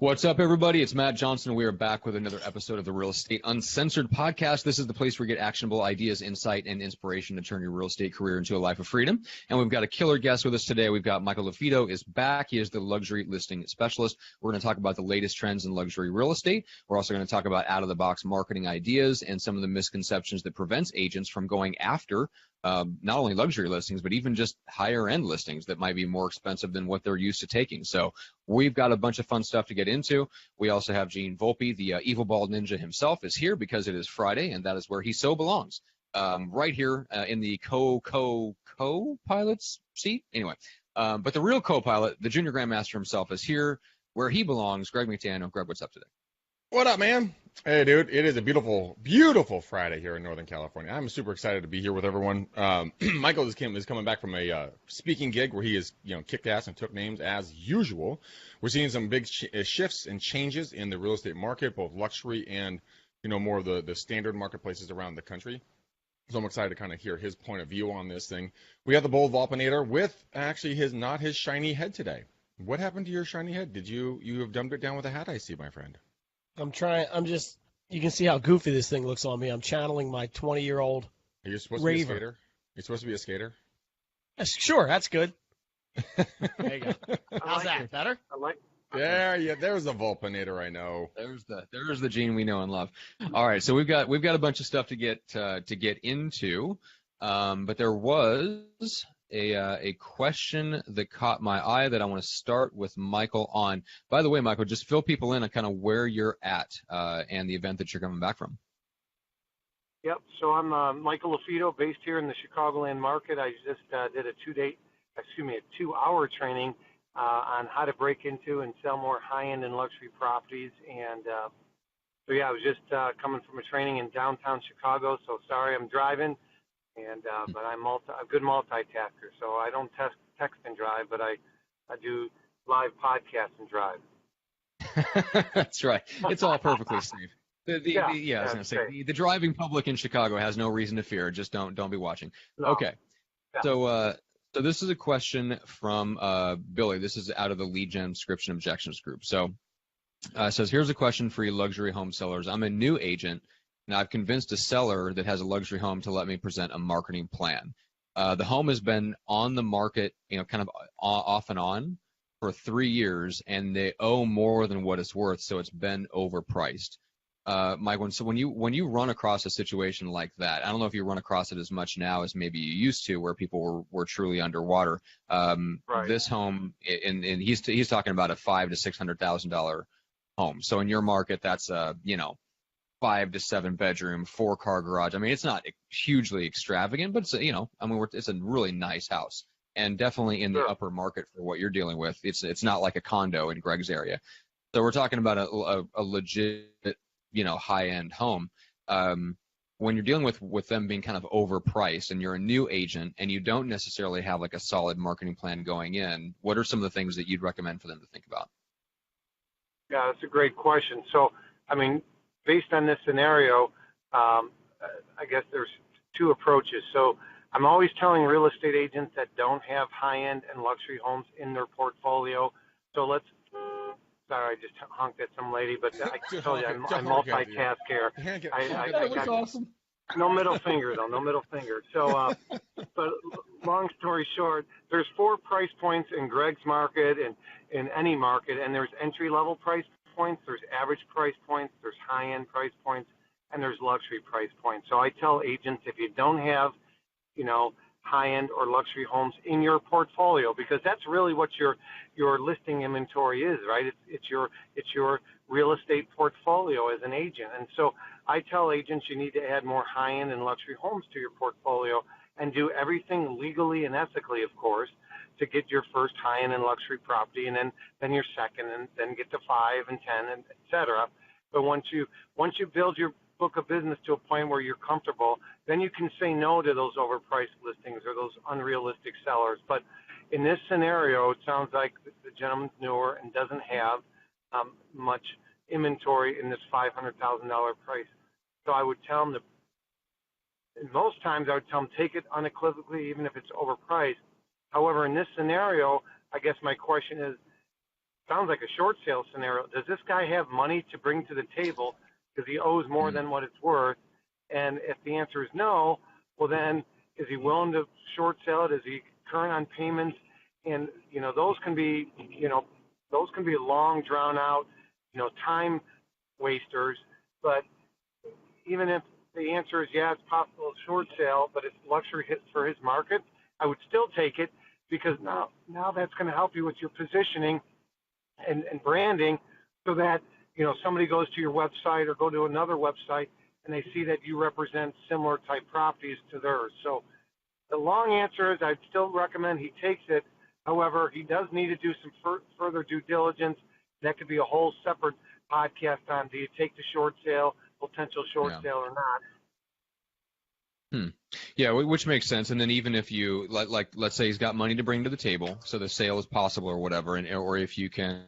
What's up, everybody? It's Matt Johnson. We are back with another episode of the Real Estate Uncensored podcast. This is the place where you get actionable ideas, insight, and inspiration to turn your real estate career into a life of freedom. And we've got a killer guest with us today. We've got Michael LaFido is back. He is the luxury listing specialist. We're going to talk about the latest trends in luxury real estate. We're also going to talk about out-of-the-box marketing ideas and some of the misconceptions that prevents agents from going after not only luxury listings, but even just higher end listings that might be more expensive than what they're used to taking. So we've got a bunch of fun stuff to get into. We also have Gene Volpe, the evil bald ninja himself, is here because it is Friday, and that is where he so belongs. Right here in the co-pilot's seat. Anyway, but the real co-pilot, the junior grandmaster himself, is here where he belongs. Greg McDaniel. Greg, what's up today? What up, man? Hey, dude, it is a beautiful, beautiful Friday here in Northern California. I'm super excited to be here with everyone. Michael is coming back from a speaking gig where he is, kicked ass and took names as usual. We're seeing some big shifts and changes in the real estate market, both luxury and, more of the standard marketplaces around the country. So I'm excited to kind of hear his point of view on this thing. We have the bold Volpinator with actually not his shiny head today. What happened to your shiny head? You have dumped it down with a hat, I see, my friend. You can see how goofy this thing looks on me. I'm channeling my 20-year-old Are you supposed raver. to be a skater? You're supposed to be a skater? Sure, that's good. There you go. How's that? Better? There's the Volpinator I know. There's the Gene we know and love. All right, so we've got a bunch of stuff to get into, but there was a question that caught my eye that I want to start with Michael on. By the way, Michael, just fill people in on kind of where you're at and the event that you're coming back from. Yep. So I'm Michael LaFido, based here in the Chicagoland market. I just did a 2-hour training on how to break into and sell more high-end and luxury properties. And I was just coming from a training in downtown Chicago. So sorry, I'm driving. But I'm a good multitasker, so I don't text and drive, but I do live podcast and drive. That's right. It's all perfectly safe. I was going to say the driving public in Chicago has no reason to fear. Just don't be watching. No. Okay. Yeah. So this is a question from Billy. This is out of the Lead Gen Subscription Objections group. So it says, here's a question for you luxury home sellers. I'm a new agent. Now, I've convinced a seller that has a luxury home to let me present a marketing plan. The home has been on the market, kind of off and on for 3 years, and they owe more than what it's worth, so it's been overpriced. Mike, when you run across a situation like that, I don't know if you run across it as much now as maybe you used to, where people were truly underwater. Right. This home, and he's talking about a $500,000 to $600,000 home. So in your market, that's 5 to 7 bedroom, 4-car garage. I mean, it's not hugely extravagant, but it's it's a really nice house, and definitely in the upper market for what you're dealing with. It's not like a condo in Greg's area. So we're talking about a legit, high-end home. When you're dealing with them being kind of overpriced, and you're a new agent and you don't necessarily have like a solid marketing plan going in, what are some of the things that you'd recommend for them to think about? Yeah, that's a great question. So, based on this scenario, I guess there's 2 approaches. So I'm always telling real estate agents that don't have high-end and luxury homes in their portfolio. So sorry, I just honked at some lady, but I told you I multitask here. That was awesome. No middle finger, though, no middle finger. So, but long story short, there's 4 price points in Greg's market and in any market, and there's entry-level price points, there's average price points, there's high-end price points, and there's luxury price points. So I tell agents, if you don't have, high-end or luxury homes in your portfolio, because that's really what your listing inventory is, right? It's your real estate portfolio as an agent. And so I tell agents you need to add more high-end and luxury homes to your portfolio and do everything legally and ethically, of course, to get your first high-end and luxury property, and then your second, and then get to 5 and 10, and et cetera. But once you build your book of business to a point where you're comfortable, then you can say no to those overpriced listings or those unrealistic sellers. But in this scenario, it sounds like the gentleman's newer and doesn't have much inventory in this $500,000 price. So I would tell him most times I would tell him take it unequivocally, even if it's overpriced. However, in this scenario, I guess my question is, sounds like a short sale scenario. Does this guy have money to bring to the table because he owes more than what it's worth? And if the answer is no, well then, is he willing to short sell it? Is he current on payments? And those can be long drawn out, time wasters. But even if the answer is yeah, it's possible short sale, but it's luxury hit for his market, I would still take it, because now that's going to help you with your positioning and branding, so that somebody goes to your website or go to another website and they see that you represent similar type properties to theirs. So the long answer is I'd still recommend he takes it. However, he does need to do some further due diligence. That could be a whole separate podcast on, do you take the short sale, potential short sale or not. Yeah, which makes sense. And then even if you like, let's say he's got money to bring to the table, so the sale is possible or whatever, or if you can,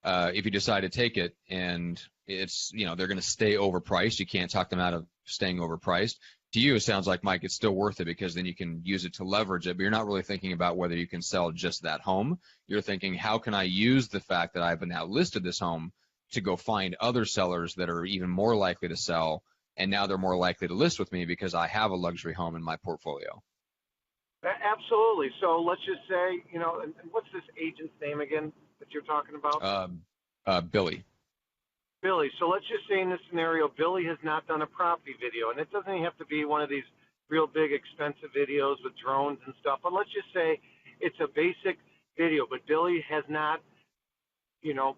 if you decide to take it and it's they're going to stay overpriced, you can't talk them out of staying overpriced. To you, it sounds like, Mike, it's still worth it because then you can use it to leverage it, but you're not really thinking about whether you can sell just that home. You're thinking, how can I use the fact that I've now listed this home to go find other sellers that are even more likely to sell, and now they're more likely to list with me because I have a luxury home in my portfolio. Absolutely. So let's just say, and what's this agent's name again that you're talking about? Billy. Billy. So let's just say in this scenario, Billy has not done a property video, and it doesn't even have to be one of these real big expensive videos with drones and stuff, but let's just say it's a basic video, but Billy has not,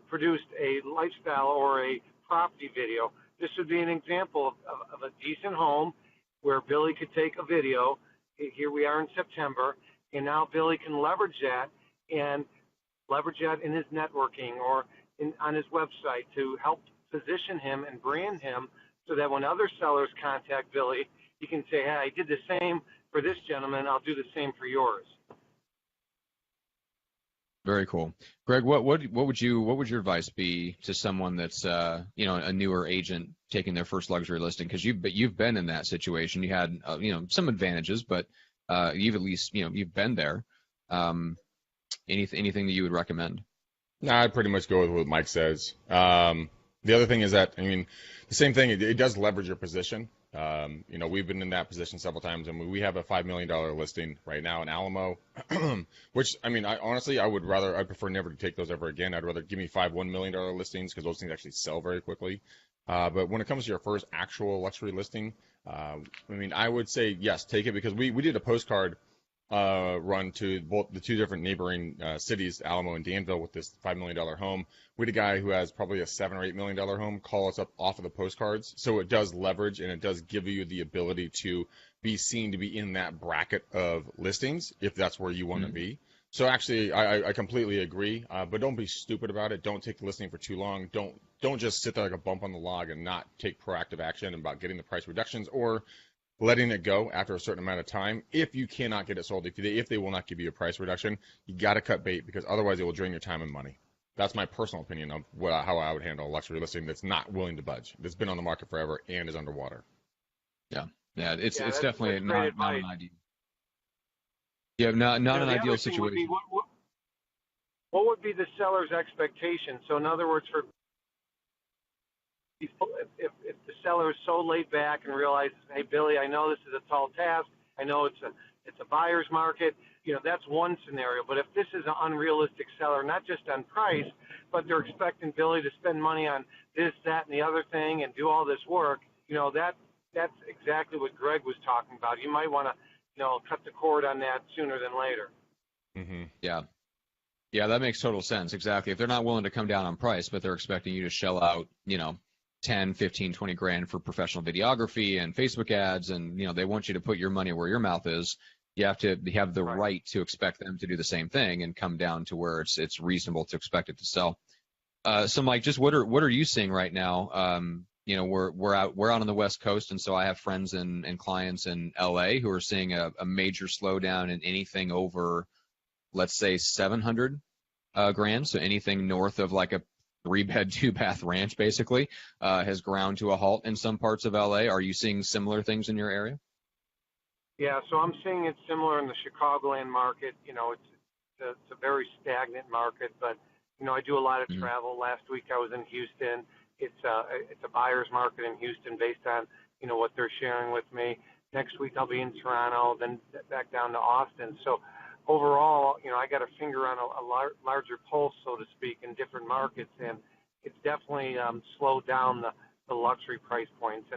produced a lifestyle or a property video. This would be an example of a decent home where Billy could take a video. Here we are in September, and now Billy can leverage that in his networking or on his website to help position him and brand him, so that when other sellers contact Billy, he can say, hey, I did the same for this gentleman, I'll do the same for yours. Very cool. Greg, what would your advice be to someone that's a newer agent taking their first luxury listing? Because you've been in that situation. You had some advantages, but you've at least you've been there. Anything that you would recommend? No, I'd pretty much go with what Mike says. The other thing is that, the same thing, it does leverage your position. We've been in that position several times, and we have a $5 million listing right now in Alamo, which, I'd prefer never to take those ever again. I'd rather give me 5 $1 million listings, because those things actually sell very quickly. But when it comes to your first actual luxury listing, I would say, yes, take it, because we did a postcard run to both the two different neighboring cities, Alamo and Danville, with this $5 million home. We had a guy who has probably a $7 or $8 million home call us up off of the postcards. So it does leverage, and it does give you the ability to be seen to be in that bracket of listings if that's where you want to be. So actually, I completely agree, but don't be stupid about it. Don't take the listing for too long. Don't just sit there like a bump on the log and not take proactive action about getting the price reductions or letting it go after a certain amount of time. If you cannot get it sold, if they will not give you a price reduction, you got to cut bait, because otherwise it will drain your time and money. That's my personal opinion of how I would handle a luxury listing that's not willing to budge, that's been on the market forever and is underwater. Yeah, it's definitely not an ideal. Yeah, not an ideal situation. What would be the seller's expectation? So in other words, if the seller is so laid back and realizes, hey, Billy, I know this is a tall task. I know it's a buyer's market. That's one scenario. But if this is an unrealistic seller, not just on price, but they're expecting Billy to spend money on this, that, and the other thing and do all this work, that's exactly what Greg was talking about. You might want to, cut the cord on that sooner than later. Mm-hmm. Yeah, that makes total sense. Exactly. If they're not willing to come down on price, but they're expecting you to shell out, 10, 15, 20 grand for professional videography and Facebook ads, and they want you to put your money where your mouth is, you have to have the right to expect them to do the same thing and come down to where it's reasonable to expect it to sell. So Mike, just what are you seeing right now? We're out on the West Coast, and so I have friends and clients in LA who are seeing a major slowdown in anything over, let's say, 700 grand. So anything north of like a 3-bed, 2-bath ranch basically has ground to a halt in some parts of LA. Are you seeing similar things in your area? Yeah, so I'm seeing it similar in the Chicagoland market. It's a very stagnant market, but I do a lot of travel. Last week I was in Houston. It's a buyer's market in Houston based on, what they're sharing with me. Next week I'll be in Toronto, then back down to Austin. So overall, I got a finger on a larger pulse, so to speak, in different markets, and it's definitely slowed down the luxury price points.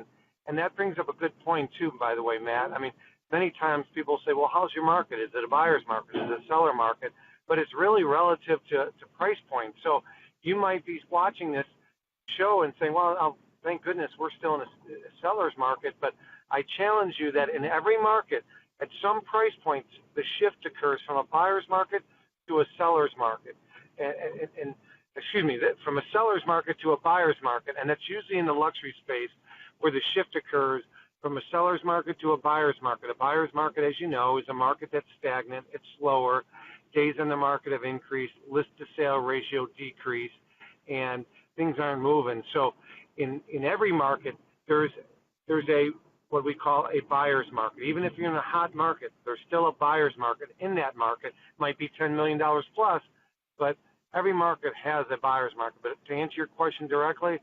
And that brings up a good point too, by the way, Matt. I mean, many times people say, well, how's your market? Is it a buyer's market? Is it a seller market? But it's really relative to price points. So you might be watching this show and saying, well, thank goodness we're still in a seller's market. But I challenge you that in every market, at some price points, the shift occurs from a buyer's market to a seller's market. And excuse me, from a seller's market to a buyer's market. And that's usually in the luxury space where the shift occurs from a seller's market to a buyer's market. A buyer's market, as you know, is a market that's stagnant. It's slower. Days on the market have increased. List-to-sale ratio decreased. And things aren't moving. So in every market, there's a what we call a buyer's market. Even if you're in a hot market, there's still a buyer's market. In that market, might be $10 million plus, but every market has a buyer's market. But to answer your question directly,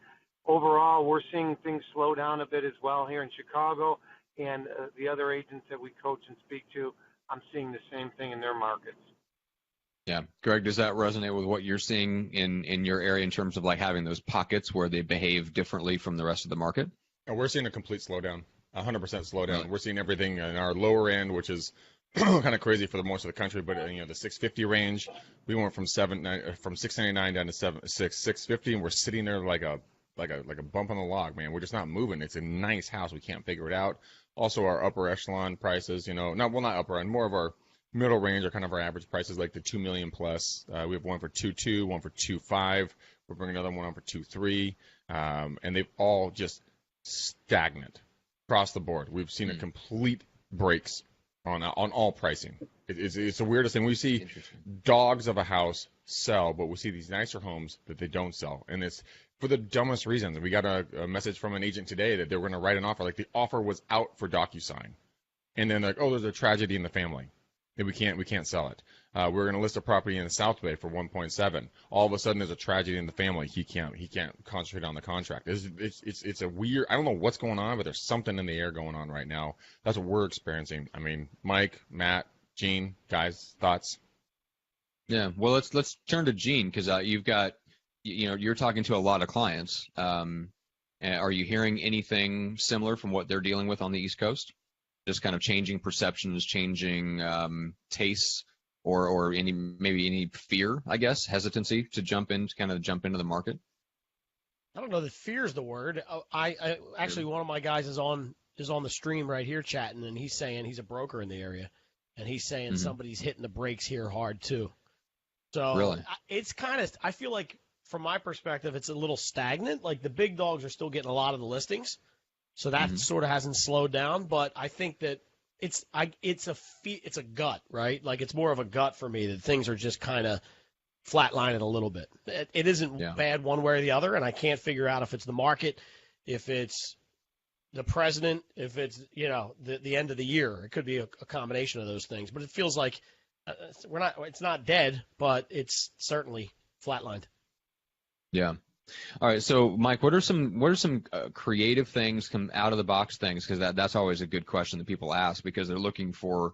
overall, we're seeing things slow down a bit as well here in Chicago, and the other agents that we coach and speak to, I'm seeing the same thing in their markets. Yeah. Greg, does that resonate with what you're seeing in your area in terms of like having those pockets where they behave differently from the rest of the market? And we're seeing a complete slowdown, 100% slowdown. Really? We're seeing everything in our lower end, which is kind of crazy for the most of the country, but the 650 range, we went from 699 down to 650, and we're sitting there like a bump on the log, man. We're just not moving. It's a nice house. We can't figure it out. Also, our upper echelon prices, not upper end, more of our middle range are kind of our average prices, like the $2 million plus. We have one for 2.2, one for 2.5. We're bringing another one on for 2.3, and they've all just stagnant across the board. We've seen a complete breaks on all pricing. It's the weirdest thing. We see dogs of a house sell, but we see these nicer homes that they don't sell, and it's for the dumbest reasons. We got a message from an agent today that they were going to write an offer, like the offer was out for DocuSign, and then like, oh, there's a tragedy in the family. We can't sell it. We're going to list a property in the South Bay for 1.7. All of a sudden, there's a tragedy in the family. He can't concentrate on the contract. It's a weird. I don't know what's going on, but there's something in the air going on right now. That's what we're experiencing. I mean, Mike, Matt, Gene, guys, thoughts? Yeah. Well, let's turn to Gene because you've got you're talking to a lot of clients. Are you hearing anything similar from what they're dealing with on the East Coast? Just kind of changing perceptions, changing tastes, or maybe any fear, I guess, hesitancy to jump into the market? I don't know that fear is the word. I actually, one of my guys is on the stream right here chatting, and he's saying he's a broker in the area, and he's saying somebody's hitting the brakes here hard too. So really? It's kind of, I feel like from my perspective, it's a little stagnant. Like the big dogs are still getting a lot of the listings. So that sort of hasn't slowed down, but I think that it's a gut, right? Like it's more of a gut for me that things are just kind of flatlining a little bit. It isn't bad one way or the other, and I can't figure out if it's the market, if it's the president, if it's the end of the year. It could be a combination of those things, but it feels like it's not dead, but it's certainly flatlined. Yeah. All right, so Mike, what are some creative things, come out of the box things? Because that's always a good question that people ask because they're looking for,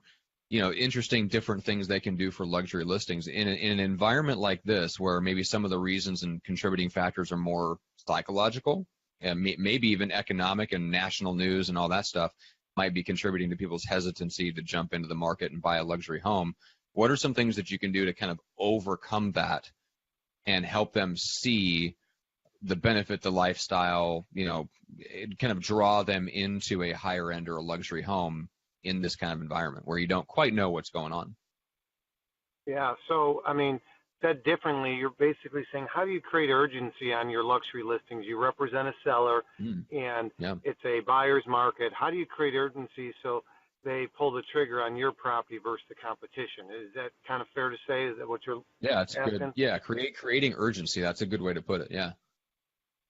interesting different things they can do for luxury listings in an environment like this, where maybe some of the reasons and contributing factors are more psychological, and maybe even economic and national news and all that stuff might be contributing to people's hesitancy to jump into the market and buy a luxury home. What are some things that you can do to kind of overcome that and help them see the benefit, the lifestyle, kind of draw them into a higher end or a luxury home in this kind of environment where you don't quite know what's going on? Yeah. So, I mean, said differently, you're basically saying, how do you create urgency on your luxury listings? You represent a seller and it's a buyer's market. How do you create urgency so they pull the trigger on your property versus the competition? Is that kind of fair to say? Is that what you're asking? Good. Yeah. Creating urgency. That's a good way to put it. Yeah.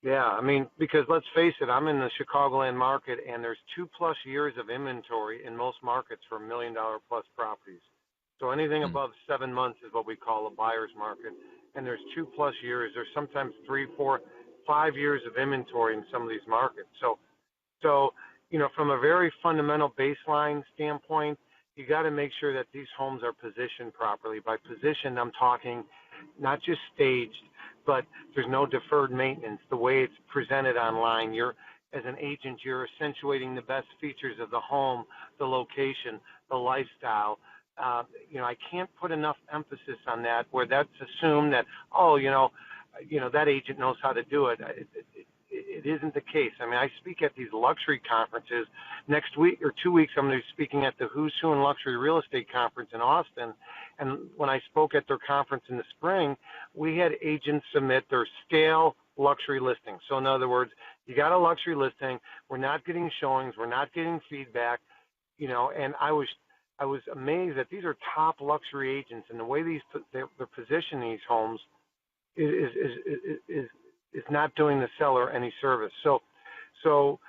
Yeah, I mean, because let's face it, I'm in the Chicagoland market, and there's 2+ years of inventory in most markets for $1 million plus properties. So anything above 7 months is what we call a buyer's market. and there's 2+ years. There's sometimes 3, 4, 5 years of inventory in some of these markets. So from a very fundamental baseline standpoint, you got to make sure that these homes are positioned properly. By positioned, I'm talking not just staged, but there's no deferred maintenance. The way it's presented online, as an agent, you're accentuating the best features of the home, the location, the lifestyle. I can't put enough emphasis on that, where that's assumed that, that agent knows how to do it. It isn't the case. I mean, I speak at these luxury conferences. Next week or 2 weeks, I'm going to be speaking at the Who's Who in Luxury Real Estate Conference in Austin. And when I spoke at their conference in the spring, we had agents submit their scale luxury listings. So in other words, you got a luxury listing, we're not getting showings, we're not getting feedback, and I was amazed that these are top luxury agents, and the way they're positioning these homes is not doing the seller any service. So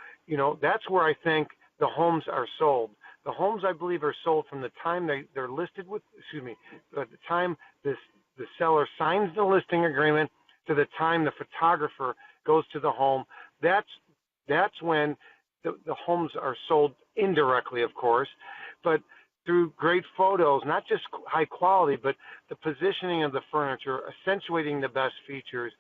that's where I think the homes are sold. The homes, I believe, are sold from the time they're listed at the time the seller signs the listing agreement to the time the photographer goes to the home. That's when the homes are sold indirectly, of course, but through great photos, not just high quality, but the positioning of the furniture, accentuating the best features,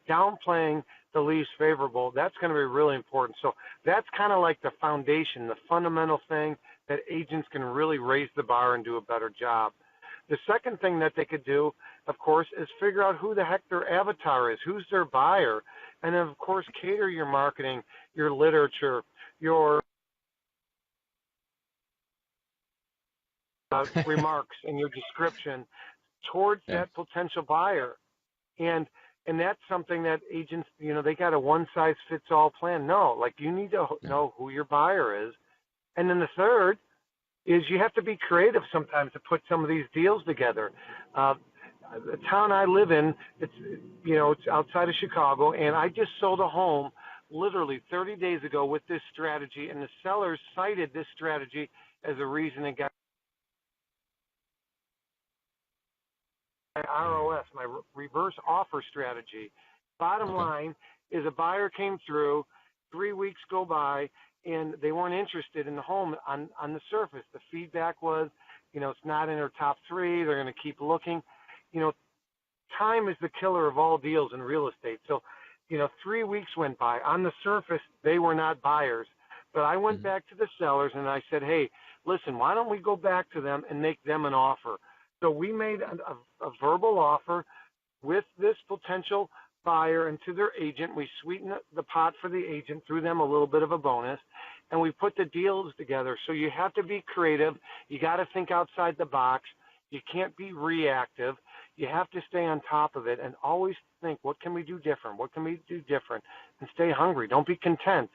downplaying the least favorable. That's going to be really important. So that's kind of like the foundation, the fundamental thing that agents can really raise the bar and do a better job. The second thing that they could do, of course, is figure out who the heck their avatar is, who's their buyer, and then, of course, cater your marketing, your literature, your remarks and your description towards that potential buyer. And that's something that agents, they got a one-size-fits-all plan. No, you need to know who your buyer is. And then the third is you have to be creative sometimes to put some of these deals together. The town I live in, it's outside of Chicago, and I just sold a home literally 30 days ago with this strategy, and the sellers cited this strategy as a reason it got my ROS, my reverse offer strategy. Bottom line is a buyer came through, 3 weeks go by, and they weren't interested in the home on the surface. The feedback was, it's not in their top three. They're going to keep looking. Time is the killer of all deals in real estate. So, 3 weeks went by. On the surface, they were not buyers. But I went back to the sellers and I said, hey, listen, why don't we go back to them and make them an offer? So we made a verbal offer with this potential buyer and to their agent. We sweetened the pot for the agent, threw them a little bit of a bonus, and we put the deals together. So you have to be creative. You got to think outside the box. You can't be reactive. You have to stay on top of it and always think, what can we do different? What can we do different? And stay hungry. Don't be content.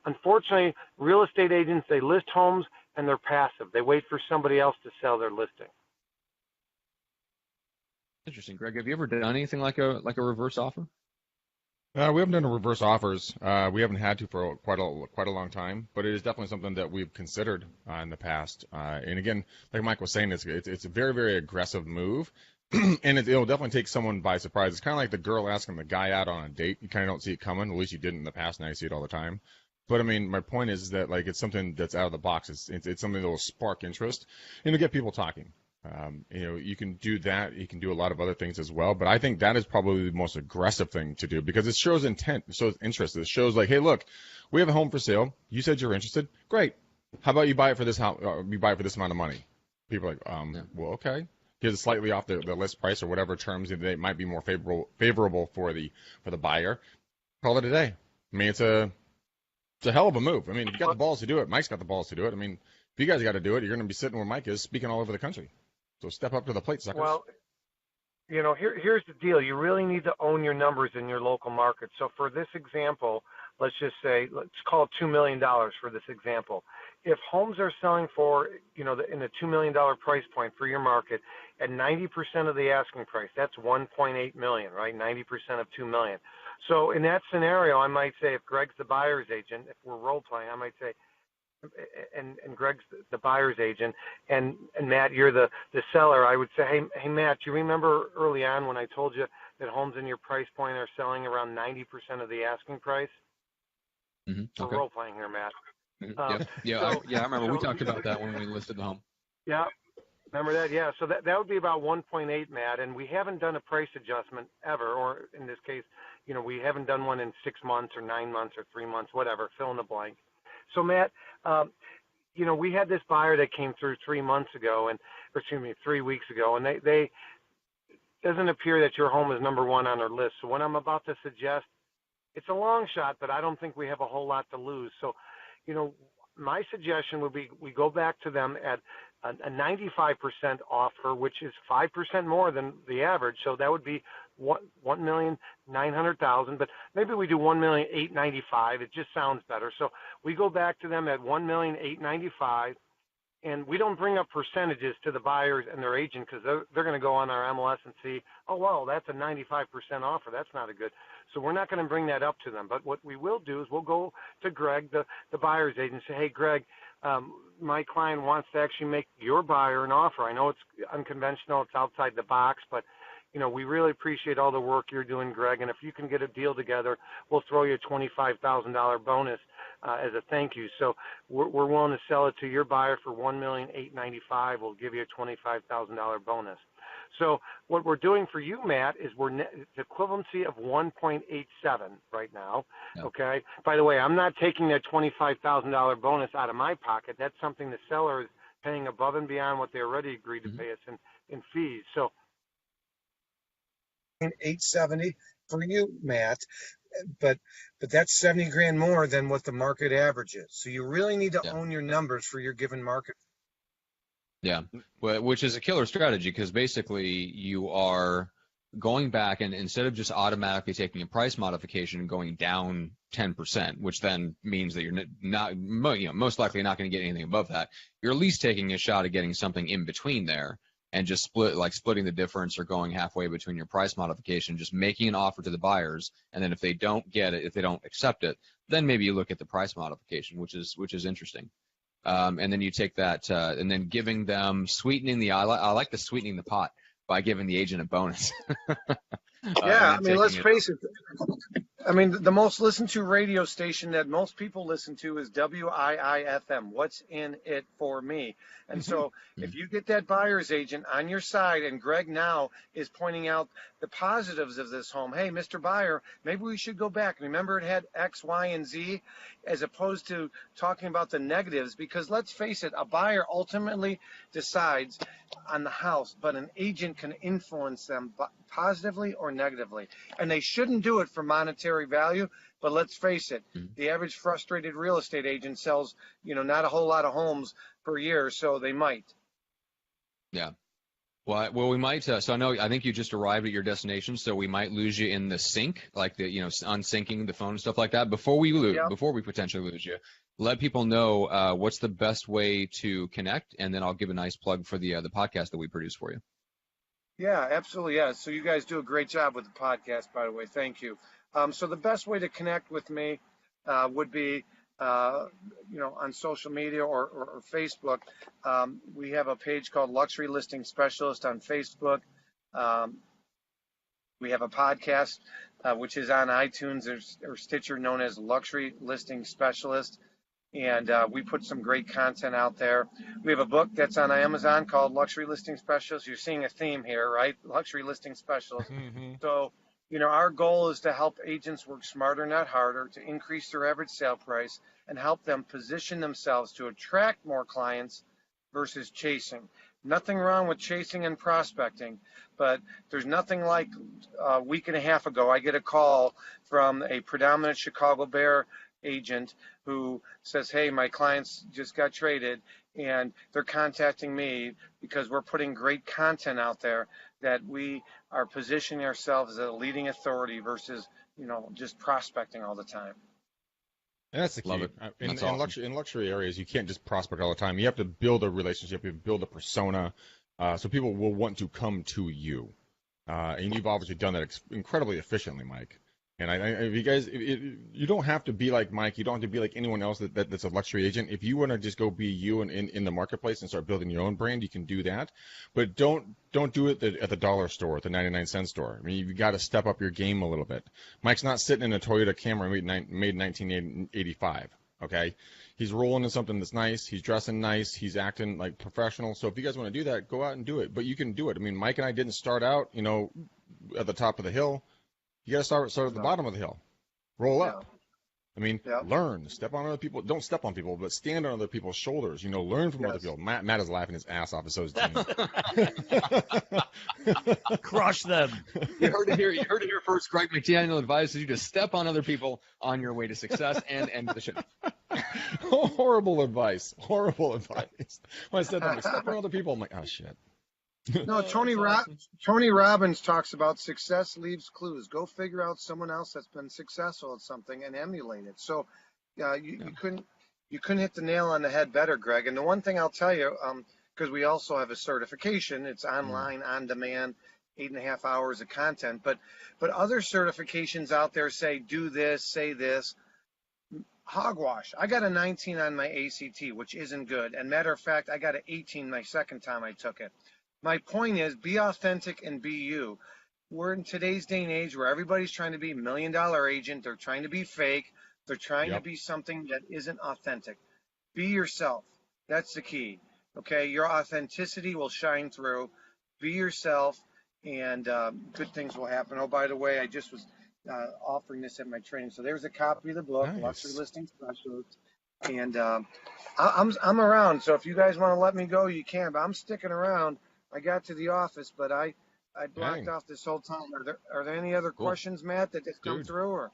Unfortunately, real estate agents, they list homes and they're passive. They wait for somebody else to sell their listing. Interesting, Greg. Have you ever done anything like a reverse offer? We haven't done reverse offers. We haven't had to for quite a long time, but it is definitely something that we've considered in the past. And again, like Mike was saying, it's a very, very aggressive move, and it'll definitely take someone by surprise. It's kind of like the girl asking the guy out on a date. You kind of don't see it coming. At least you didn't in the past. Now you see it all the time. But I mean, my point is that it's something that's out of the box. It's something that will spark interest and to get people talking. You can do that. You can do a lot of other things as well. But I think that is probably the most aggressive thing to do because it shows intent. It shows interest. It shows hey, look, we have a home for sale. You said you're interested. Great. How about you buy it for this you buy it for this amount of money? People are like, well, okay. Here's slightly off the list price or whatever terms they might be more favorable for the buyer. Call it a day. I mean, it's a hell of a move. I mean, you got the balls to do it. Mike's got the balls to do it. I mean, if you guys got to do it, you're going to be sitting where Mike is, speaking all over the country. So step up to the plate, suckers. Well, here's the deal. You really need to own your numbers in your local market. So for this example, let's call it $2 million for this example. If homes are selling for, in the $2 million price point for your market at 90% of the asking price, that's $1.8 million, right? 90% of $2 million. So in that scenario, I might say if Greg's the buyer's agent, if we're role playing, I might say, and Greg's the buyer's agent, and Matt, you're the seller, I would say, hey Matt, you remember early on when I told you that homes in your price point are selling around 90% of the asking price. Okay. We're role playing here, Matt. I remember we talked about that when we listed the home. Yeah. Remember that? Yeah. So that would be about 1.8, Matt, and we haven't done a price adjustment ever, or in this case, we haven't done one in 6 months or 9 months or 3 months, whatever, fill in the blank. So Matt, we had this buyer that came through 3 weeks ago, and they doesn't appear that your home is number one on their list. So what I'm about to suggest, it's a long shot, but I don't think we have a whole lot to lose. So, my suggestion would be we go back to them at a 95% offer, which is 5% more than the average. So that would be $1,900,000, but maybe we do $1,895,000. It just sounds better. So we go back to them at $1,895,000, and we don't bring up percentages to the buyers and their agent because they're going to go on our MLS and see, oh, well, that's a 95% offer. That's not a good. So we're not going to bring that up to them. But what we will do is we'll go to Greg, the buyer's agent, and say, hey, Greg, my client wants to actually make your buyer an offer. I know it's unconventional, it's outside the box, but we really appreciate all the work you're doing, Greg. And if you can get a deal together, we'll throw you a $25,000 bonus as a thank you. So we're willing to sell it to your buyer for $1,895,000. We'll give you a $25,000 bonus. So what we're doing for you, Matt, is the equivalency of 1.87 right now. Yeah. Okay. By the way, I'm not taking that $25,000 bonus out of my pocket. That's something the seller is paying above and beyond what they already agreed to pay us in fees. So 870 for you, Matt, but that's $70,000 more than what the market average is. So you really need to own your numbers for your given market. Yeah, well, which is a killer strategy because basically you are going back and instead of just automatically taking a price modification and going down 10%, which then means that you're not most likely not going to get anything above that. You're at least taking a shot at getting something in between there and just splitting the difference or going halfway between your price modification, just making an offer to the buyers, and then if they don't get it, if they don't accept it, then maybe you look at the price modification, which is interesting. And then you take that and then giving them I like the sweetening the pot by giving the agent a bonus. Let's face it. The most listened to radio station that most people listen to is WIIFM. What's in it for me? And so if you get that buyer's agent on your side, and Greg now is pointing out the positives of this home. Hey, Mr. Buyer, maybe we should go back. Remember, it had X, Y, and Z, as opposed to talking about the negatives. Because let's face it, a buyer ultimately decides on the house, but an agent can influence them positively or negatively. And they shouldn't do it for monetary value. But let's face it, the average frustrated real estate agent sells, not a whole lot of homes per year, so they might. Yeah. Well, we might. So I think you just arrived at your destination, so we might lose you in the sync, like the unsyncing the phone and stuff like that. Before we potentially lose you, let people know what's the best way to connect, and then I'll give a nice plug for the podcast that we produce for you. Yeah, absolutely. Yeah. So you guys do a great job with the podcast, by the way. Thank you. So the best way to connect with me would be, on social media or Facebook. We have a page called Luxury Listing Specialist on Facebook. We have a podcast, which is on iTunes or Stitcher, known as Luxury Listing Specialist. And we put some great content out there. We have a book that's on Amazon called Luxury Listing Specialist. You're seeing a theme here, right? Luxury Listing Specialist. So, our goal is to help agents work smarter, not harder, to increase their average sale price and help them position themselves to attract more clients versus chasing. Nothing wrong with chasing and prospecting, but there's nothing like a week and a half ago, I get a call from a predominant Chicago Bear agent who says, hey, my clients just got traded and they're contacting me because we're putting great content out there that we are positioning ourselves as a leading authority versus, just prospecting all the time. And that's the key. Love it. In luxury areas, you can't just prospect all the time. You have to build a relationship. You have to build a persona, so people will want to come to you. And you've obviously done that incredibly efficiently, Mike. And if you guys, you don't have to be like Mike. You don't have to be like anyone else that's a luxury agent. If you want to just go be you in the marketplace and start building your own brand, you can do that. But don't do it at the dollar store, at the 99-cent store. I mean, you've got to step up your game a little bit. Mike's not sitting in a Toyota Camry made in 1985. Okay, he's rolling in something that's nice. He's dressing nice. He's acting like professional. So if you guys want to do that, go out and do it. But you can do it. I mean, Mike and I didn't start out, at the top of the hill. You got to start at the bottom of the hill. Roll up. I mean, learn. Step on other people. Don't step on people, but stand on other people's shoulders. Learn from other people. Matt is laughing his ass off, and so is Gene. Crush them. You heard it here first. Greg McDaniel advises you to step on other people on your way to success and end the show. Horrible advice. Horrible advice. When I said that, step on other people, I'm like, oh, shit. No, Tony Robbins talks about success leaves clues. Go figure out someone else that's been successful at something and emulate it. So, you couldn't hit the nail on the head better, Greg. And the one thing I'll tell you, because we also have a certification, it's online, on demand, 8.5 hours of content. But other certifications out there say do this, say this. Hogwash. I got a 19 on my ACT, which isn't good. And matter of fact, I got an 18 my second time I took it. My point is, be authentic and be you. We're in today's day and age where everybody's trying to be $1 million agent. They're trying to be fake. They're trying to be something that isn't authentic. Be yourself. That's the key. Okay, your authenticity will shine through. Be yourself, and good things will happen. Oh, by the way, I just was offering this at my training. So there's a copy of the book, Nice. Luxury Listing Specialist. And I'm around. So if you guys want to let me go, you can. But I'm sticking around. I got to the office, but I blocked off this whole time. Are there any other questions, Matt, that have come through? Or?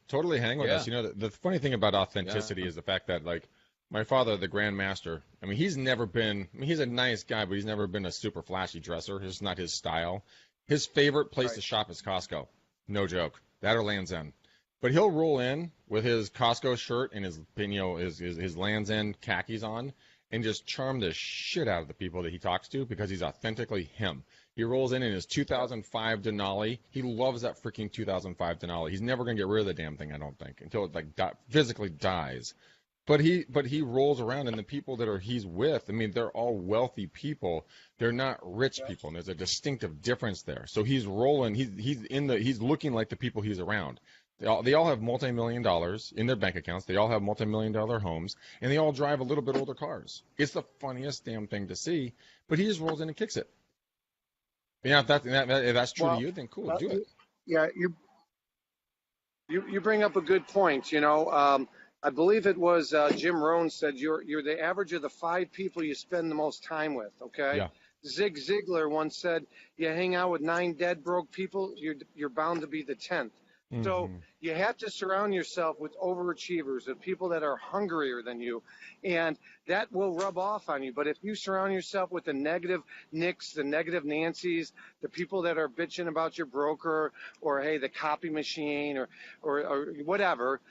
Totally hang with us. The funny thing about authenticity is the fact that, like, my father, the Grand Master, I mean, he's a nice guy, but he's never been a super flashy dresser. It's not his style. His favorite place to shop is Costco. No joke. That or Land's End. But he'll roll in with his Costco shirt and his Land's End khakis on, and just charm the shit out of the people that he talks to because he's authentically him. He rolls in his 2005 Denali. He loves that freaking 2005 Denali. He's never going to get rid of the damn thing, I don't think, until it physically dies. But he rolls around, and the people that he's with, I mean, they're all wealthy people. They're not rich people, and there's a distinctive difference there. So he's rolling. He's looking like the people he's around. They all have multi-million dollars in their bank accounts. They all have multi-million-dollar homes, and they all drive a little bit older cars. It's the funniest damn thing to see, but he just rolls in and kicks it. Yeah, if that's true to you, then cool, do it. Yeah, you bring up a good point. I believe it was Jim Rohn said you're the average of the 5 people you spend the most time with. Okay. Yeah. Zig Ziglar once said, "You hang out with 9 dead broke people, you're bound to be the 10th." So you have to surround yourself with overachievers, the people that are hungrier than you, and that will rub off on you. But if you surround yourself with the negative Nicks, the negative Nancys, the people that are bitching about your broker, or hey, the copy machine, or whatever,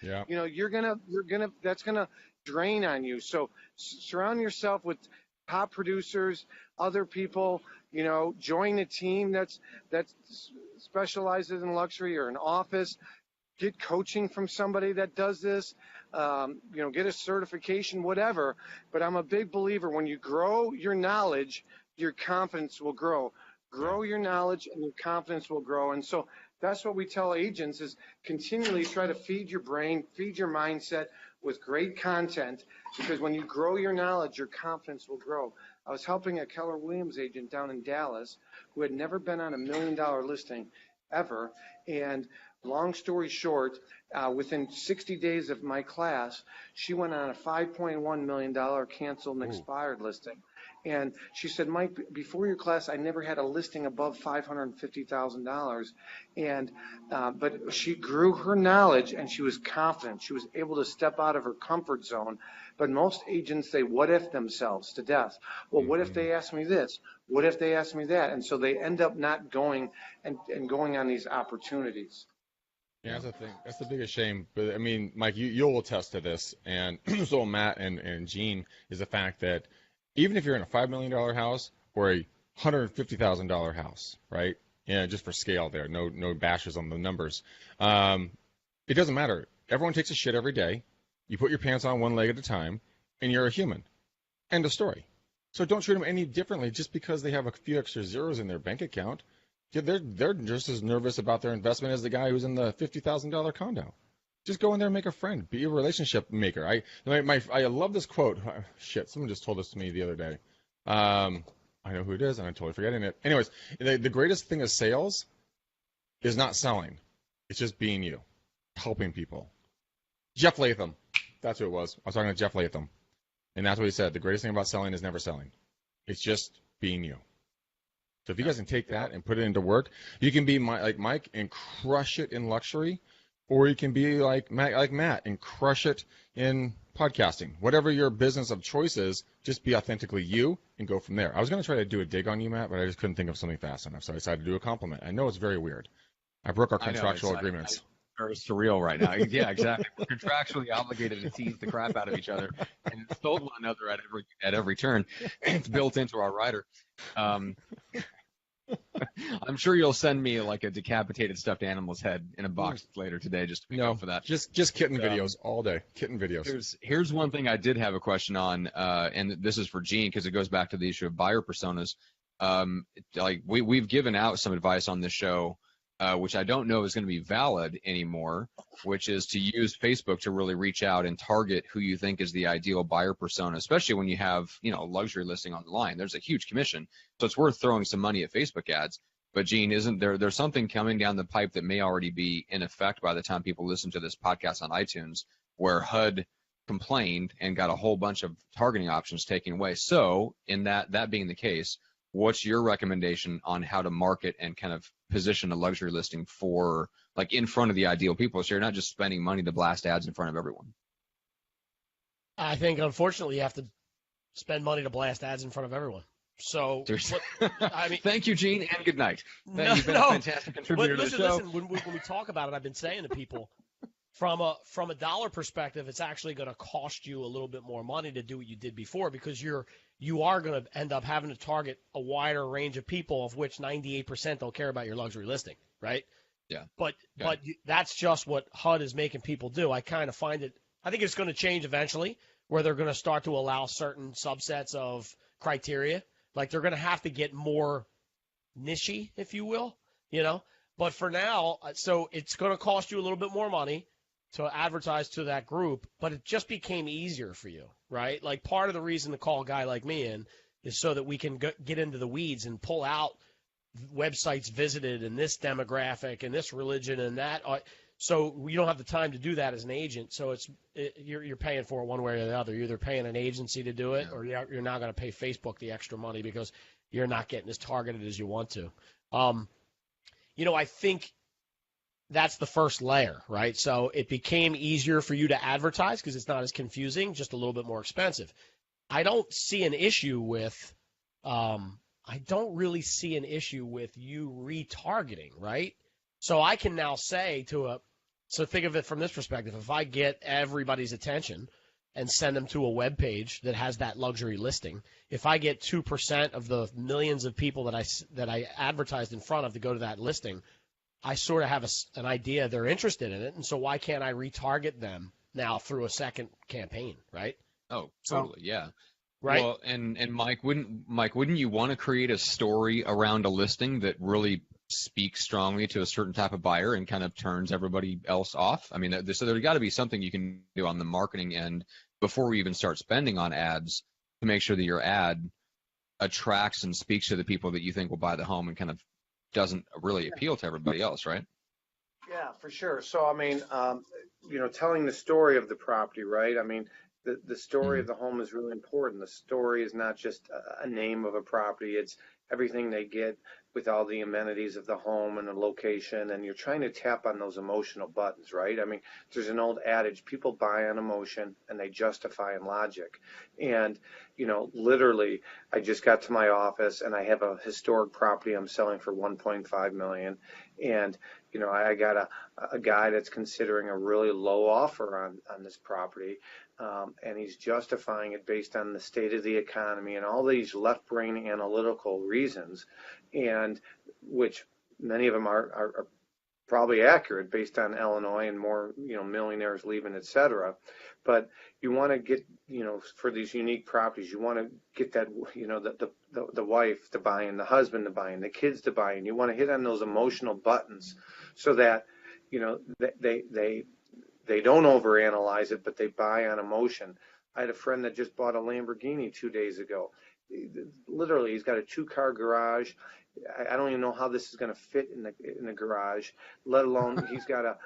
that's gonna drain on you. So surround yourself with top producers, other people. Join a team that's specializes in luxury, or an office. Get coaching from somebody that does this. Get a certification, whatever. But I'm a big believer, when you grow your knowledge, your confidence will grow. Grow your knowledge and your confidence will grow. And so that's what we tell agents, is continually try to feed your brain, feed your mindset with great content, because when you grow your knowledge, your confidence will grow. I was helping a Keller Williams agent down in Dallas who had never been on $1 million listing ever. And long story short, within 60 days of my class, she went on a $5.1 million canceled and expired listing. And she said, "Mike, before your class, I never had a listing above $550,000. And but she grew her knowledge, and she was confident. She was able to step out of her comfort zone. But most agents, they what if themselves to death. Well, what if they ask me this? What if they ask me that? And so they end up not going and going on these opportunities." Yeah, that's the thing. That's the biggest shame. But I mean, Mike, you'll attest to this, and so will Matt and Gene, is the fact that even if you're in a $5 million house or a $150,000 house, right? Yeah, just for scale there. No bashes on the numbers. It doesn't matter. Everyone takes a shit every day. You put your pants on one leg at a time, and you're a human. End of story. So don't treat them any differently just because they have a few extra zeros in their bank account. Yeah, they're just as nervous about their investment as the guy who's in the $50,000 condo. Just go in there and make a friend. Be a relationship maker. I love this quote. Shit, someone just told this to me the other day. I know who it is, and I'm totally forgetting it. Anyways, the greatest thing of sales is not selling. It's just being you, helping people. Jeff Latham. That's who it was. I was talking to Jeff Latham. And that's what he said. The greatest thing about selling is never selling. It's just being you. So if you guys can take that and put it into work, you can be like Mike and crush it in luxury, or you can be like Matt and crush it in podcasting. Whatever your business of choice is, just be authentically you and go from there. I was going to try to do a dig on you, Matt, but I just couldn't think of something fast enough, so I decided to do a compliment. I know it's very weird. I broke our contractual agreements. Very surreal right now. Yeah, exactly. We're contractually obligated to tease the crap out of each other and insult one another at every turn. It's built into our rider. I'm sure you'll send me like a decapitated stuffed animal's head in a box later today just to make up for that. Just kitten videos all day. Kitten videos. Here's one thing I did have a question on, and this is for Gene because it goes back to the issue of buyer personas. Like we've given out some advice on this show. Which I don't know is going to be valid anymore, which is to use Facebook to really reach out and target who you think is the ideal buyer persona, especially when you have, a luxury listing on the line. There's a huge commission, so it's worth throwing some money at Facebook ads. But Gene, isn't there's something coming down the pipe that may already be in effect by the time people listen to this podcast on iTunes, where HUD complained and got a whole bunch of targeting options taken away. So in that being the case, what's your recommendation on how to market and kind of position a luxury listing for like in front of the ideal people, so you're not just spending money to blast ads in front of everyone? I think unfortunately you have to spend money to blast ads in front of everyone. So I mean, thank you, Gene, and good night. You've been a fantastic contributor to the show. Listen, when we talk about it, I've been saying to people, from a dollar perspective, it's actually going to cost you a little bit more money to do what you did before, because you are going to end up having to target a wider range of people, of which 98% don't care about your luxury listing, right? Yeah. But that's just what HUD is making people do. I kind of find it. I think it's going to change eventually, where they're going to start to allow certain subsets of criteria. Like they're going to have to get more niche-y, if you will, But for now, so it's going to cost you a little bit more money to advertise to that group, but it just became easier for you, right? Like part of the reason to call a guy like me in is so that we can get into the weeds and pull out websites visited and this demographic and this religion and that. So you don't have the time to do that as an agent. So you're paying for it one way or the other. You're either paying an agency to do it, or you're not going to pay Facebook the extra money because you're not getting as targeted as you want to. I think that's the first layer, right? So it became easier for you to advertise because it's not as confusing, just a little bit more expensive. I don't see an issue with you retargeting, right? So I can now say so think of it from this perspective. If I get everybody's attention and send them to a web page that has that luxury listing, if I get 2% of the millions of people that I advertised in front of to go to that listing, I sort of have an idea they're interested in it, and so why can't I retarget them now through a second campaign, right? Oh, totally, yeah. Right. Well, and Mike, wouldn't you want to create a story around a listing that really speaks strongly to a certain type of buyer and kind of turns everybody else off? I mean, so there's got to be something you can do on the marketing end before we even start spending on ads to make sure that your ad attracts and speaks to the people that you think will buy the home and kind of doesn't really appeal to everybody else, right? Yeah, for sure. So, I mean, telling the story of the property, right? I mean, the story of the home is really important. The story is not just a name of a property. It's everything they get with all the amenities of the home and the location, and you're trying to tap on those emotional buttons, right? I mean, there's an old adage, people buy on emotion and they justify in logic. And, literally, I just got to my office and I have a historic property I'm selling for $1.5 million. And, I got a guy that's considering a really low offer on this property. And he's justifying it based on the state of the economy and all these left-brain analytical reasons, and which many of them are probably accurate based on Illinois and more, millionaires leaving, et cetera. But you want to get, for these unique properties, you want to get that, the wife to buy in, the husband to buy in, the kids to buy in. You want to hit on those emotional buttons so that, they don't overanalyze it, but they buy on emotion. I had a friend that just bought a Lamborghini 2 days ago. Literally, he's got a 2-car garage. I don't even know how this is going to fit in the garage, let alone he's got a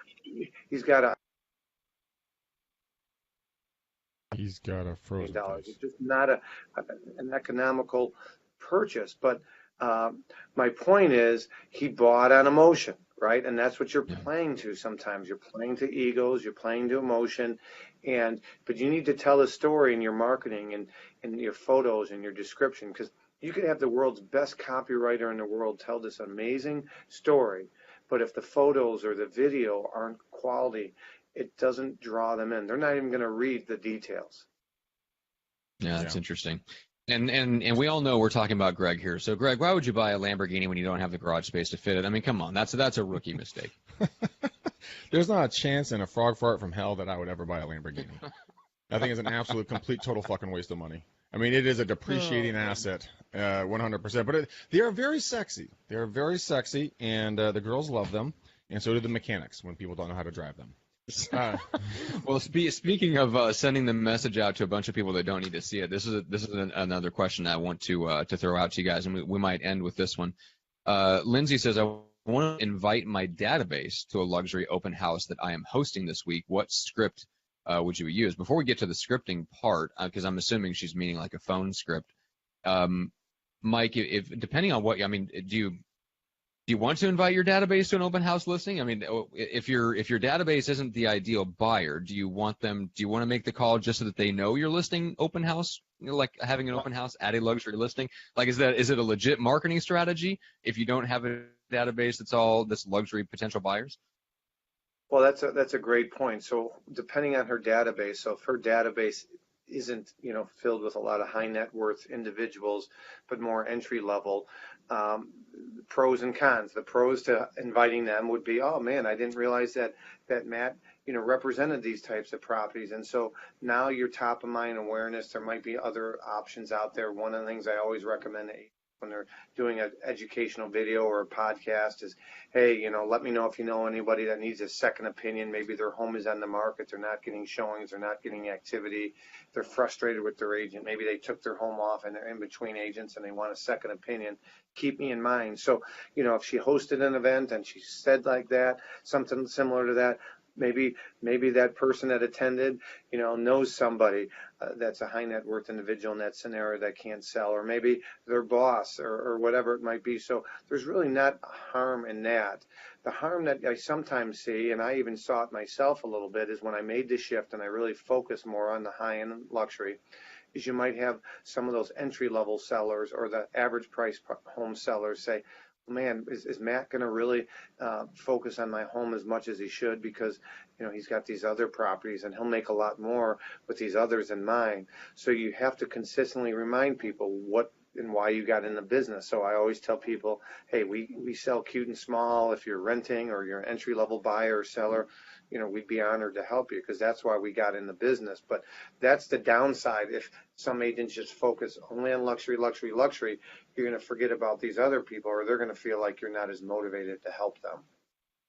frozen dollars. face. It's just not an economical purchase. But my point is, he bought on emotion, right? And that's what you're playing to. Sometimes you're playing to egos, you're playing to emotion, but you need to tell a story in your marketing and your photos and your description, because you could have the world's best copywriter in the world tell this amazing story, but if the photos or the video aren't quality, it doesn't draw them in. They're not even going to read the details. Yeah, that's interesting. And we all know we're talking about Greg here. So, Greg, why would you buy a Lamborghini when you don't have the garage space to fit it? I mean, come on, that's a rookie mistake. There's not a chance in a frog fart from hell that I would ever buy a Lamborghini. I think it's an absolute, complete, total fucking waste of money. I mean, it is a depreciating asset, 100%. But they are very sexy. They are very sexy, and the girls love them, and so do the mechanics when people don't know how to drive them. Well, speaking of sending the message out to a bunch of people that don't need to see it, this is another question I want to throw out to you guys, and we might end with this one. Lindsay says, I want to invite my database to a luxury open house that I am hosting this week. What script would you use? Before we get to the scripting part, because I'm assuming she's meaning like a phone script, Mike, if depending on what, I mean, do you want to invite your database to an open house listing? I mean, if your database isn't the ideal buyer, do you want to make the call just so that they know you're listing open house, like having an open house at a luxury listing? Like, is it a legit marketing strategy if you don't have a database that's luxury potential buyers? Well, that's a great point. So depending on her database, so if her database isn't, filled with a lot of high net worth individuals, but more entry level, pros and cons. The pros to inviting them would be, oh man, I didn't realize that Matt, represented these types of properties. And so now you're top of mind awareness. There might be other options out there. One of the things I always recommend when they're doing an educational video or a podcast is, hey, let me know if you know anybody that needs a second opinion. Maybe their home is on the market. They're not getting showings. They're not getting activity. They're frustrated with their agent. Maybe they took their home off and they're in between agents and they want a second opinion. Keep me in mind. So, if she hosted an event and she said like that, something similar to that, maybe that person that attended, knows somebody that's a high net worth individual in that scenario that can't sell, or maybe their boss or whatever it might be. So there's really not harm in that. The harm that I sometimes see, and I even saw it myself a little bit, is when I made the shift and I really focused more on the high end luxury, is you might have some of those entry level sellers or the average price home sellers say, man, is Matt going to really focus on my home as much as he should, because he's got these other properties and he'll make a lot more with these others than mine. So you have to consistently remind people what and why you got in the business. So I always tell people, hey, we sell cute and small. If you're renting or you're an entry level buyer or seller, we'd be honored to help you, because that's why we got in the business. But that's the downside. If some agents just focus only on luxury, you're going to forget about these other people, or they're going to feel like you're not as motivated to help them.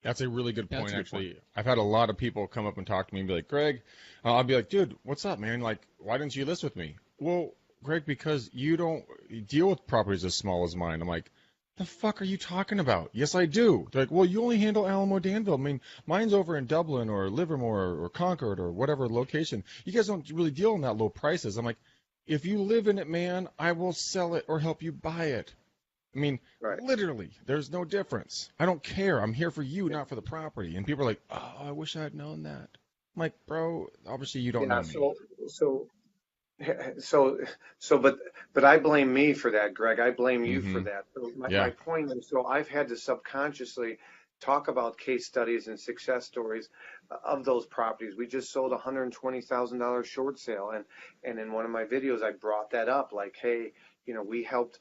That's a really good point, actually. I've had a lot of people come up and talk to me and be like, Greg, I'll be like, dude, what's up, man? Like, why didn't you list with me? Well, Greg, because you don't deal with properties as small as mine. I'm like, the fuck are you talking about? Yes, I do. They're like, well, you only handle Alamo Danville. I mean, mine's over in Dublin or Livermore or Concord or whatever location. You guys don't really deal in that low prices. I'm like, if you live in it, man, I will sell it or help you buy it. I mean, Literally, there's no difference. I don't care. I'm here for you, not for the property. And people are like, oh, I wish I had known that. I'm like, bro, obviously you don't know me. But I blame me for that, Greg. I blame you for that. So my point is, so I've had to subconsciously talk about case studies and success stories of those properties. We just sold a $120,000 short sale, and in one of my videos I brought that up, like, hey, we helped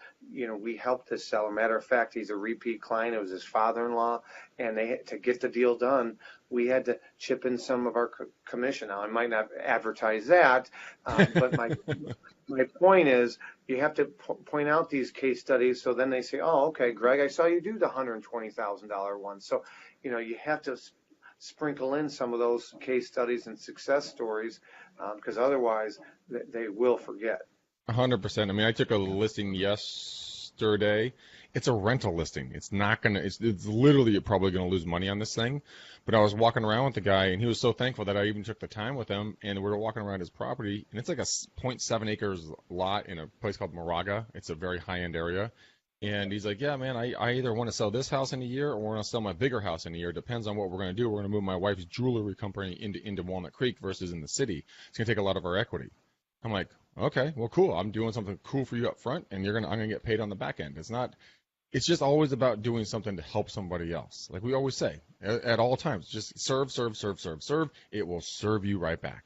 this seller. Matter of fact, he's a repeat client. It was his father-in-law, and to get the deal done, we had to chip in some of our commission. Now, I might not advertise that, but my point is, you have to point out these case studies, so then they say, oh, okay, Greg, I saw you do the $120,000 one. So, you have to sprinkle in some of those case studies and success stories, because otherwise they will forget. 100%. I mean, I took a listing yesterday. It's a rental listing. It's not gonna. It's literally probably gonna lose money on this thing. But I was walking around with the guy, and he was so thankful that I even took the time with him. And we were walking around his property, and it's like a 0.7 acres lot in a place called Moraga. It's a very high end area. And he's like, yeah, man, I either want to sell this house in a year or want to sell my bigger house in a year. Depends on what we're going to do. We're going to move my wife's jewelry company into Walnut Creek versus in the city. It's going to take a lot of our equity. I'm like, okay, well, cool. I'm doing something cool for you up front, and I'm going to get paid on the back end. It's just always about doing something to help somebody else. Like we always say, at all times, just serve. It will serve you right back.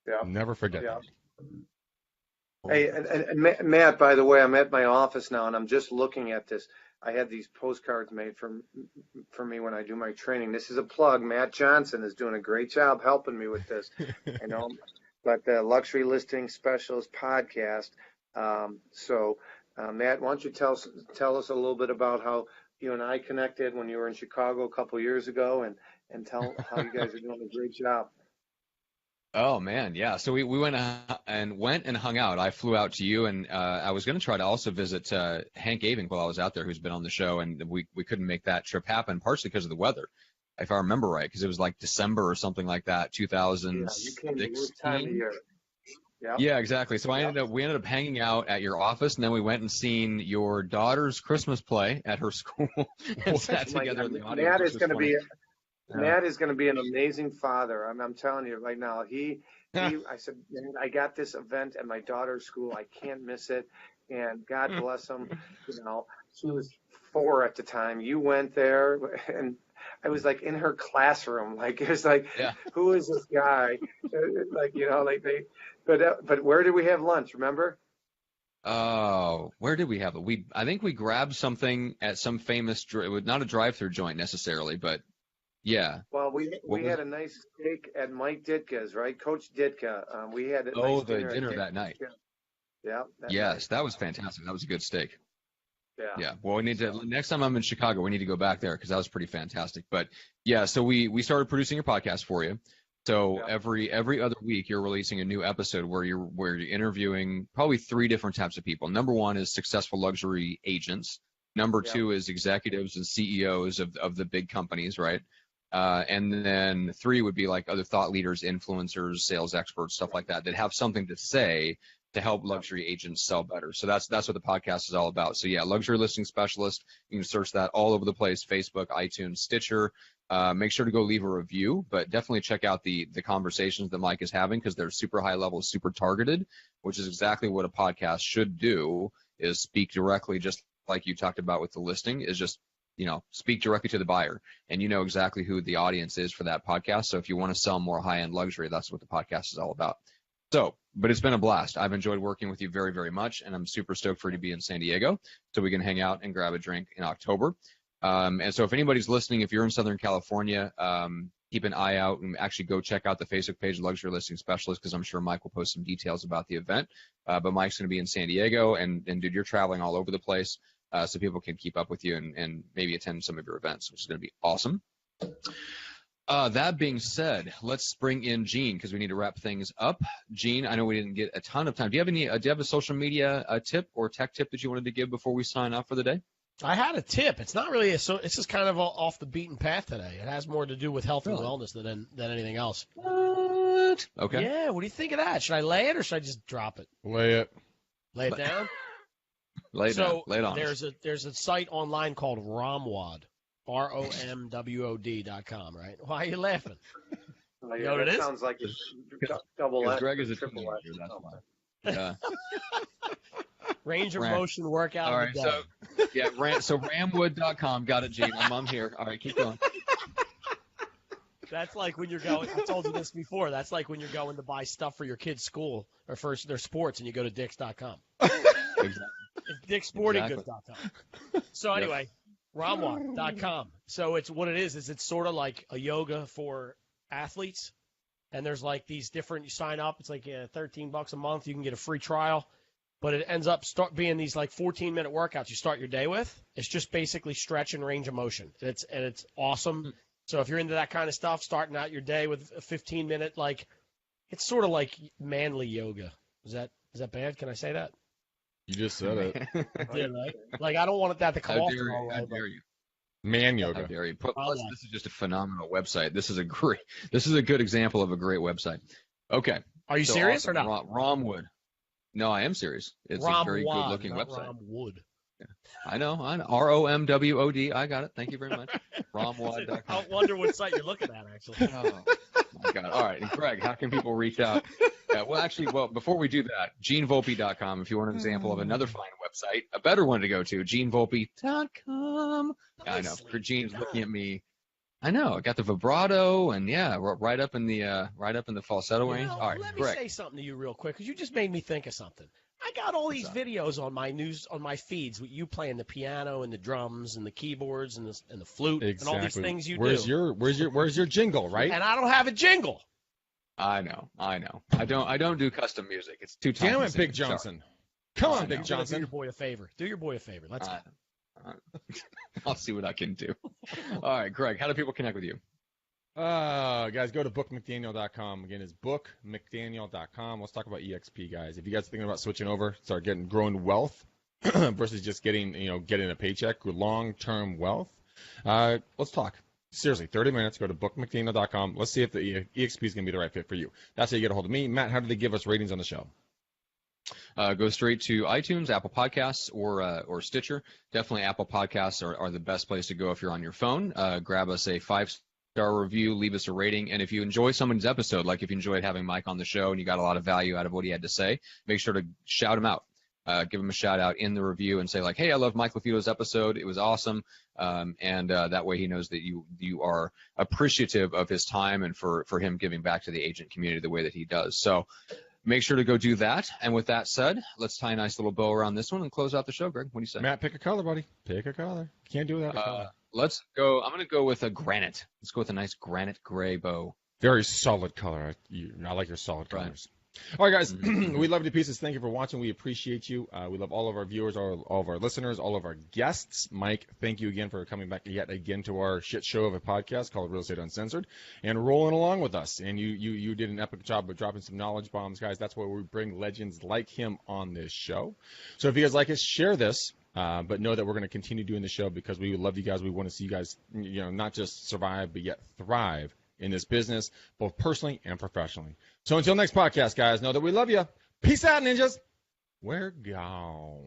Yeah. Never forget that. Hey, and Matt, by the way, I'm at my office now, and I'm just looking at this. I had these postcards made for me when I do my training. This is a plug. Matt Johnson is doing a great job helping me with this. But the Luxury Listing Specialist podcast. Matt, why don't you tell us a little bit about how you and I connected when you were in Chicago a couple of years ago, and tell how you guys are doing a great job. Oh man, yeah. So we went and hung out. I flew out to you, and I was going to try to also visit Hank Aving while I was out there, who's been on the show, and we couldn't make that trip happen, partially because of the weather, if I remember right, because it was like December or something like that, 2016. Yeah, you came this time of year. Yep. Yeah, exactly. So we ended up hanging out at your office, and then we went and seen your daughter's Christmas play at her school and sat together in the audience. Matt is going to be an amazing father. I'm telling you right now. I said, man, I got this event at my daughter's school. I can't miss it. And God bless him. She was 4 at the time. You went there, and I was like in her classroom. Like it was like, who is this guy? But where did we have lunch? Remember? Oh, where did we have it? I think we grabbed something at some famous, not a drive-through joint necessarily, but yeah. Well, we had a nice steak at Mike Ditka's, right? Coach Ditka. We had the dinner that night. Yeah. Yes, that was fantastic. That was a good steak. Yeah. Well, next time I'm in Chicago, we need to go back there because that was pretty fantastic. But yeah, so we started producing a podcast for you. So every other week you're releasing a new episode where you're interviewing probably 3 different types of people. Number 1 is successful luxury agents. Number 2 is executives and CEOs of the big companies, right? And then 3 would be like other thought leaders, influencers, sales experts, stuff like that have something to say to help luxury agents sell better. So that's what the podcast is all about. So yeah, Luxury Listing Specialist. You can search that all over the place: Facebook, iTunes, Stitcher. Make sure to go leave a review, but definitely check out the conversations that Mike is having because they're super high level, super targeted, which is exactly what a podcast should do, is speak directly, just like you talked about with the listing, is just, speak directly to the buyer, and you know exactly who the audience is for that podcast. So if you want to sell more high-end luxury, that's what the podcast is all about. So, but it's been a blast. I've enjoyed working with you very, very much, and I'm super stoked for you to be in San Diego so we can hang out and grab a drink in October. And so if anybody's listening, if you're in Southern California, keep an eye out and actually go check out the Facebook page, Luxury Listing Specialist, because I'm sure Mike will post some details about the event. But Mike's going to be in San Diego, and dude, you're traveling all over the place, so people can keep up with you and maybe attend some of your events, which is going to be awesome. That being said, let's bring in Gene because we need to wrap things up. Gene, I know we didn't get a ton of time. Do you have a social media tip or tech tip that you wanted to give before we sign off for the day? I had a tip. It's not really it's just kind of off the beaten path today. It has more to do with health and wellness than anything else. What? Okay. Yeah. What do you think of that? Should I lay it or should I just drop it? Lay it. Lay it down. Lay it down. Lay it on. There's a site online called Romwod. ROMWOD.com, right? Why are you laughing? You know what it is? Sounds like it's double S. Greg is a triple S. That's why. Yeah. Range of motion workout. All right, so ramwood.com. Got it, Gene. I'm here. All right, keep going. That's like when you're going. I told you this before. That's like when you're going to buy stuff for your kids' school or for their sports, and you go to Dicks.com. Exactly. It's dicksportinggoods.com. So anyway, Ramwalk.com. So it's what it is it's sort of like a yoga for athletes. And there's like these different, you sign up, it's like $13 a month. You can get a free trial. But it ends up being these like 14-minute workouts you start your day with. It's just basically stretch and range of motion. It's awesome. So if you're into that kind of stuff, starting out your day with a 15-minute, like, it's sort of like manly yoga. Is that bad? Can I say that? You just said it. Yeah, right? Like, I don't want that to come off the wrong way. How dare you? Man yoga. How dare you? Plus, this is just a phenomenal website. This is a good example of a great website. Okay. Are you serious or not? Romwood. No, I am serious. It's a very good-looking website. Romwood. Yeah. I know. ROMWOD. I got it. Thank you very much. Romwod.com. I wonder what site you're looking at, actually. Oh, my God. All right. And Greg, how can people reach out? Yeah, well, before we do that, GeneVolpe.com, if you want an example of another fine website, a better one to go to, GeneVolpe.com. I know. Gene's looking at me. I know. I got the vibrato, and right up in the falsetto range. All right, let me say something to you real quick, because you just made me think of something. I got all these videos on my feeds with you playing the piano and the drums and the keyboards and the flute and all these things you do. Where's your jingle, right? And I don't have a jingle. I know. I don't do custom music. It's too time. Damn it, Big Johnson. Come on, Big Johnson. Do your boy a favor. Let's go. I'll see what I can do. All right, Greg, how do people connect with you? Guys, go to bookmcdaniel.com. Again, it's bookmcdaniel.com. Let's talk about EXP, guys. If you guys are thinking about switching over, start growing wealth versus just getting a paycheck, long-term wealth, let's talk. Seriously, 30 minutes. Go to bookmcdaniel.com. Let's see if the EXP is going to be the right fit for you. That's how you get a hold of me. Matt, how do they give us ratings on the show? Go straight to iTunes, Apple Podcasts, or Stitcher. Definitely Apple Podcasts are the best place to go if you're on your phone. Grab us a 5-star review, leave us a rating, and if you enjoy someone's episode, like if you enjoyed having Mike on the show and you got a lot of value out of what he had to say, make sure to shout him out. Give him a shout out in the review and say like, hey, I love Mike LaFido's episode. It was awesome. And that way he knows that you are appreciative of his time and for him giving back to the agent community the way that he does. So make sure to go do that. And with that said, let's tie a nice little bow around this one and close out the show, Greg. What do you say? Matt, pick a color, buddy. Pick a color. Can't do that. Let's go. I'm going to go with a granite. Let's go with a nice granite gray bow. Very solid color. I like your solid colors. All right, guys, we love you to pieces. Thank you for watching. We appreciate you. We love all of our viewers, all of our listeners, all of our guests. Mike, thank you again for coming back yet again to our shit show of a podcast called Real Estate Uncensored and rolling along with us. And you did an epic job of dropping some knowledge bombs, guys. That's why we bring legends like him on this show. So if you guys like us, share this. But know that we're going to continue doing the show because we love you guys. We want to see you guys, not just survive, but yet thrive in this business, both personally and professionally. So until next podcast, guys, know that we love you. Peace out, ninjas. We're gone.